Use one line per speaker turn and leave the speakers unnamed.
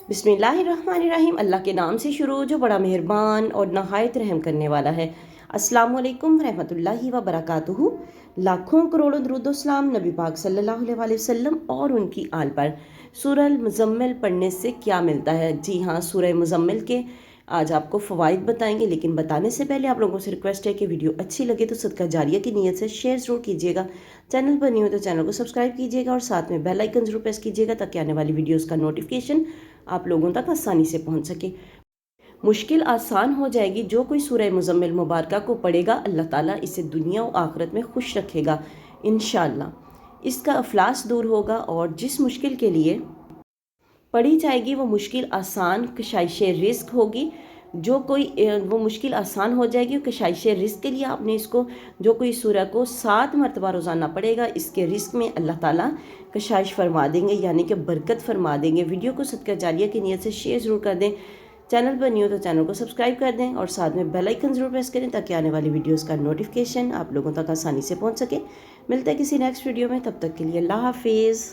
बिस्मिल्लाहिर्रहमानिर्रहीम। अल्लाह के नाम से शुरू जो बड़ा मेहरबान और नहायत रहम करने वाला है। अस्सलाम वालेकुम रहमतुल्लाहि व बरकातुहू। लाखों करोड़ों दुरूद सलाम नबी पाक सल्लल्लाहु अलैहि वसल्लम और उनकी आल पर। सूरह मुज़म्मिल पढ़ने से क्या मिलता है? जी हाँ, सूरह मुज़म्मिल के आज आपको फ़वाइद बताएंगे, लेकिन बताने से पहले आप लोगों से रिक्वेस्ट है कि वीडियो अच्छी लगे तो सदका जारिया की नीयत से शेयर ज़रूर कीजिएगा। चैनल पर नहीं हो तो चैनल को सब्सक्राइब कीजिएगा और साथ में बेल आइकन ज़रूर प्रेस कीजिएगा ताकि आने वाली वीडियोस का नोटिफिकेशन आप लोगों तक आसानी से पहुंच सके। मुश्किल आसान हो जाएगी। जो कोई सूरह मुज़म्मिल मुबारका को पढ़ेगा अल्लाह ताला इसे दुनिया और आखिरत में खुश रखेगा इंशाअल्लाह। इसका अफलास दूर होगा और जिस मुश्किल के लिए पढ़ी जाएगी वो मुश्किल आसान कशाइश रिस्क होगी। जो कोई वो मुश्किल आसान हो जाएगी और कशाइश रिस्क के लिए आपने इसको जो कोई सूरह को 7 मरतबा रोज़ाना पढ़ेगा, इसके रिस्क में अल्लाह ताला कशाइश फरमा देंगे, यानी कि बरकत फरमा देंगे। वीडियो को सदका जारिया की नीयत से शेयर ज़रूर कर दें। चैनल पर नहीं हो तो चैनल को सब्सक्राइब कर दें और साथ में बेल आइकन ज़रूर प्रेस करें ताकि आने वाली वीडियोस का नोटिफिकेशन आप लोगों तक आसानी से पहुंच सके। मिलते हैं किसी नेक्स्ट वीडियो में, तब तक के लिए अल्लाह हाफिज़।